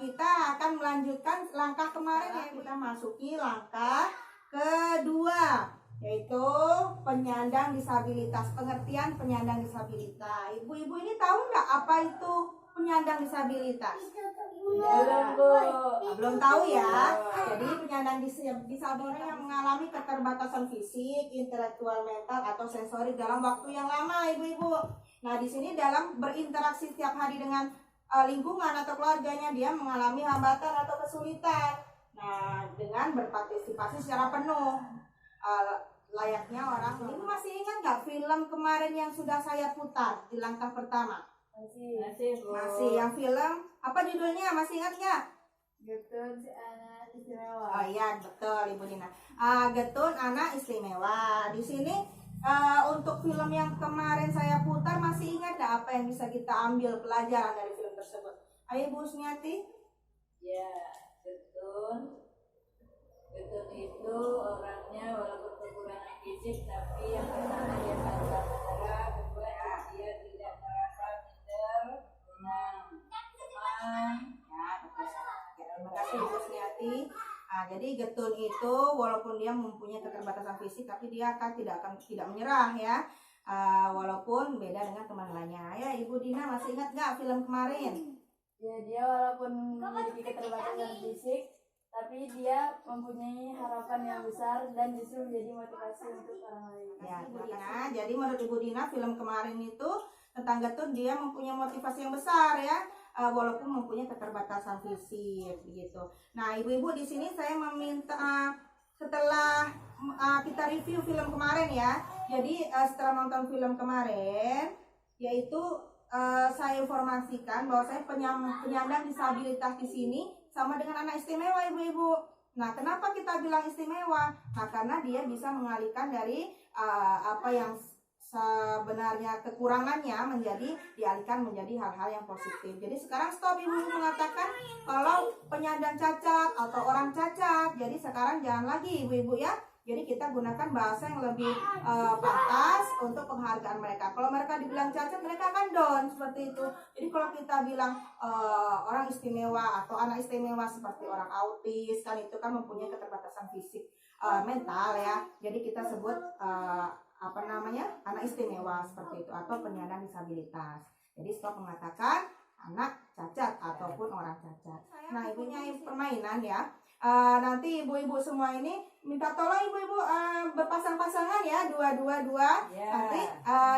kita akan melanjutkan langkah kemarin ya. Kita masuki langkah kedua, yaitu penyandang disabilitas. Pengertian penyandang disabilitas. Ibu-ibu ini tahu nggak apa itu penyandang disabilitas? Belum tahu ya. Jadi penyandang disabilitas yang mengalami keterbatasan fisik, intelektual, mental atau sensorik dalam waktu yang lama, ibu-ibu. Nah, di sini dalam berinteraksi setiap hari dengan lingkungan atau keluarganya, dia mengalami hambatan atau kesulitan. Nah, dengan berpartisipasi secara penuh, layaknya orang. Ibu masih ingat nggak film kemarin yang sudah saya putar di langkah pertama? Masih. Yang film apa judulnya? Masih ingat nggak? Getun si anak istimewa. Oh iya, betul Ibu Dina. Getun anak istimewa. Di sini untuk film yang kemarin saya putar, masih ingat nggak apa yang bisa kita ambil pelajaran dari film tersebut? Ayo Bu Suniati. Ya, Getun itu orangnya walaupun kekurangan fisik, tapi yang pertama dia sabar, kedua dia tidak merasa minder, teman. Terima kasih Bu Suniati. Jadi Getun itu walaupun dia mempunyai keterbatasan fisik, tapi dia tidak menyerah ya. Walaupun beda dengan teman lainnya. Ya, Ibu Dina masih ingat nggak film kemarin? Ya, dia walaupun memiliki keterbatasan fisik, tapi dia mempunyai harapan yang besar dan justru menjadi motivasi untuk orang lain. Ya, Ibu Dina. Jadi menurut Ibu Dina, film kemarin itu tentang Getun, dia mempunyai motivasi yang besar ya, walaupun mempunyai keterbatasan fisik begitu. Nah, ibu-ibu di sini saya meminta setelah kita review film kemarin ya. Jadi setelah nonton film kemarin, yaitu saya informasikan bahwa saya penyandang disabilitas di sini sama dengan anak istimewa, ibu-ibu. Nah, kenapa kita bilang istimewa? Nah, karena dia bisa mengalihkan dari apa yang sebenarnya kekurangannya dialihkan menjadi hal-hal yang positif. Jadi sekarang stop, ibu mengatakan kalau penyandang cacat atau orang cacat. Jadi sekarang jangan lagi ibu-ibu ya. Jadi kita gunakan bahasa yang lebih pantas untuk penghargaan mereka. Kalau mereka dibilang cacat, mereka akan down seperti itu. Jadi kalau kita bilang orang istimewa atau anak istimewa seperti orang autis, kan itu kan mempunyai keterbatasan fisik, mental ya. Jadi kita sebut anak istimewa seperti itu, atau penyandang disabilitas. Jadi stop mengatakan anak cacat ataupun orang cacat. Nah, ibunya permainan ya. Nanti ibu-ibu semua ini minta tolong ibu-ibu berpasang-pasangan ya, dua. Yeah. Nanti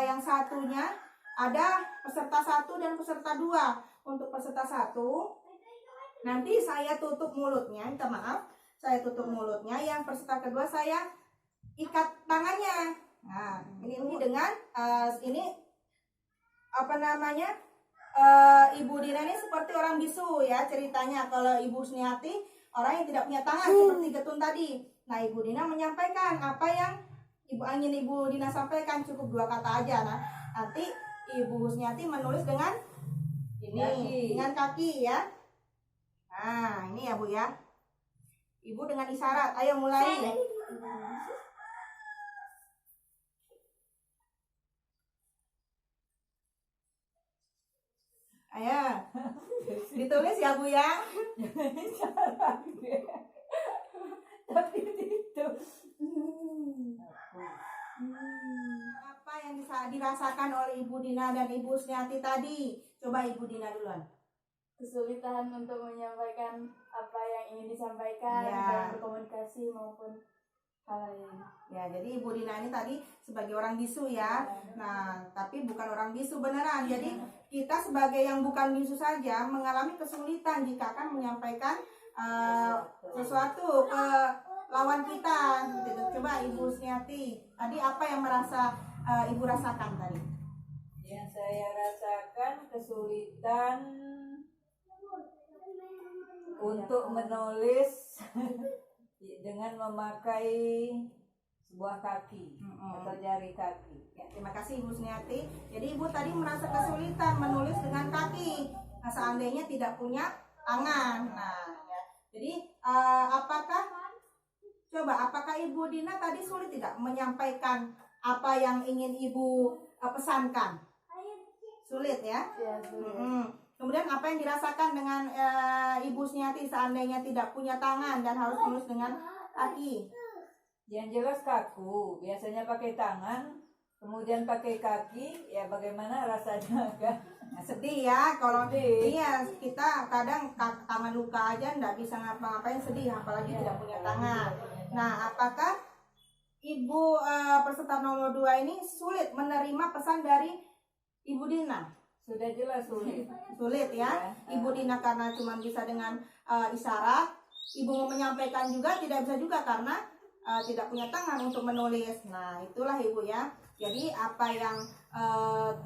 yang satunya ada peserta 1 dan peserta 2. Untuk peserta 1 nanti saya tutup mulutnya, minta maaf, saya tutup mulutnya. Yang peserta kedua saya ikat tangannya. Nah, ini dengan Ibu Dina ini seperti orang bisu ya ceritanya. Kalau Ibu Suniati orang yang tidak punya tangan seperti Getun tadi. Nah, Ibu Dina menyampaikan apa yang ingin Ibu Dina sampaikan, cukup 2 kata aja. Nah, nanti Ibu Suniati menulis dengan ini, dengan kaki ya. Nah, ini ya Bu ya. Ibu dengan isyarat, ayo mulai. Ayo, ditulis ya Bu ya. Tapi itu apa yang bisa dirasakan oleh Ibu Dina dan Ibu Suniati tadi? Coba Ibu Dina duluan. Kesulitan untuk menyampaikan apa yang ingin disampaikan dalam berkomunikasi maupun hal lain. Ya, jadi Ibu Dina ini tadi sebagai orang bisu ya. Nah, tapi bukan orang bisu beneran. Jadi kita sebagai yang bukan bisu saja mengalami kesulitan jika akan menyampaikan sesuatu ke lawan kita. Coba Ibu Suniati, tadi apa yang Ibu rasakan tadi? Yang saya rasakan kesulitan untuk menulis dengan memakai sebuah kaki atau jari kaki. Ya, terima kasih Ibu Suniati. Jadi Ibu tadi merasa kesulitan menulis dengan kaki. Nah, seandainya tidak punya tangan. Nah, ya. Jadi apakah Ibu Dina tadi sulit tidak menyampaikan apa yang ingin Ibu pesankan? Sulit ya? Ya, sulit. Kemudian apa yang dirasakan dengan Ibu Sniati seandainya tidak punya tangan dan harus menulis dengan kaki? Yang jelas kaku, biasanya pakai tangan, kemudian pakai kaki, ya bagaimana rasanya kan? Nah, sedih ya kalau Sedih. iya kita kadang tangan luka aja nggak bisa ngapa-ngapain, sedih apalagi tidak punya tangan. Nah, apakah Ibu peserta nomor 2 ini sulit menerima pesan dari Ibu Dina? Sudah jelas sulit. Sulit ya. Ibu Dina karena cuma bisa dengan isyarat. Ibu mau menyampaikan juga tidak bisa juga karena tidak punya tangan untuk menulis. Nah, itulah Ibu ya. Jadi apa yang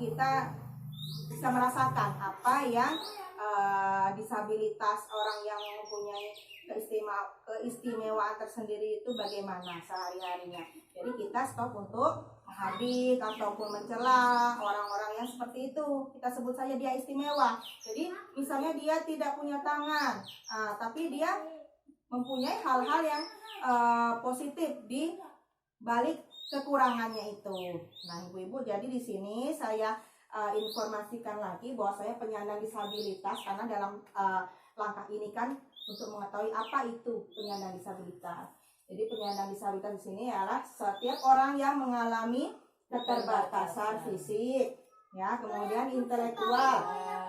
kita bisa merasakan, apa yang disabilitas orang yang mempunyai keistimewaan tersendiri itu bagaimana sehari-harinya. Jadi kita stop untuk menghardik ataupun mencela orang-orang yang seperti itu. Kita sebut saja dia istimewa. Jadi misalnya dia tidak punya tangan, tapi dia mempunyai hal-hal yang positif di balik kekurangannya itu. Nah, ibu-ibu, jadi di sini saya informasikan lagi bahwa saya penyandang disabilitas karena dalam langkah ini kan untuk mengetahui apa itu penyandang disabilitas. Jadi penyandang disabilitas di sini adalah setiap orang yang mengalami keterbatasan fisik, ya, kemudian intelektual,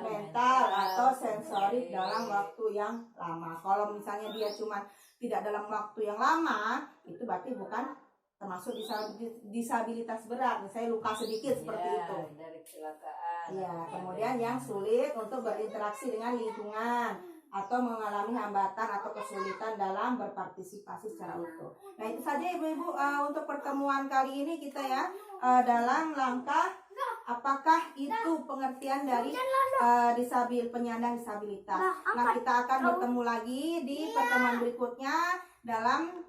mental atau sensorik dalam waktu yang lama. Kalau misalnya dia cuma tidak dalam waktu yang lama, itu berarti bukan termasuk disabilitas berat. Misalnya luka sedikit seperti itu. Dari kecelakaan. Iya, kemudian yang sulit untuk berinteraksi dengan lingkungan atau mengalami hambatan atau kesulitan dalam berpartisipasi secara utuh. Nah, itu saja ibu-ibu untuk pertemuan kali ini kita ya dalam langkah apakah itu pengertian dari penyandang disabilitas. Nah, kita akan bertemu lagi di pertemuan berikutnya dalam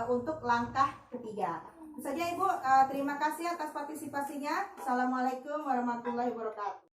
untuk langkah ketiga. Itu saja Ibu, terima kasih atas partisipasinya. Assalamualaikum warahmatullahi wabarakatuh.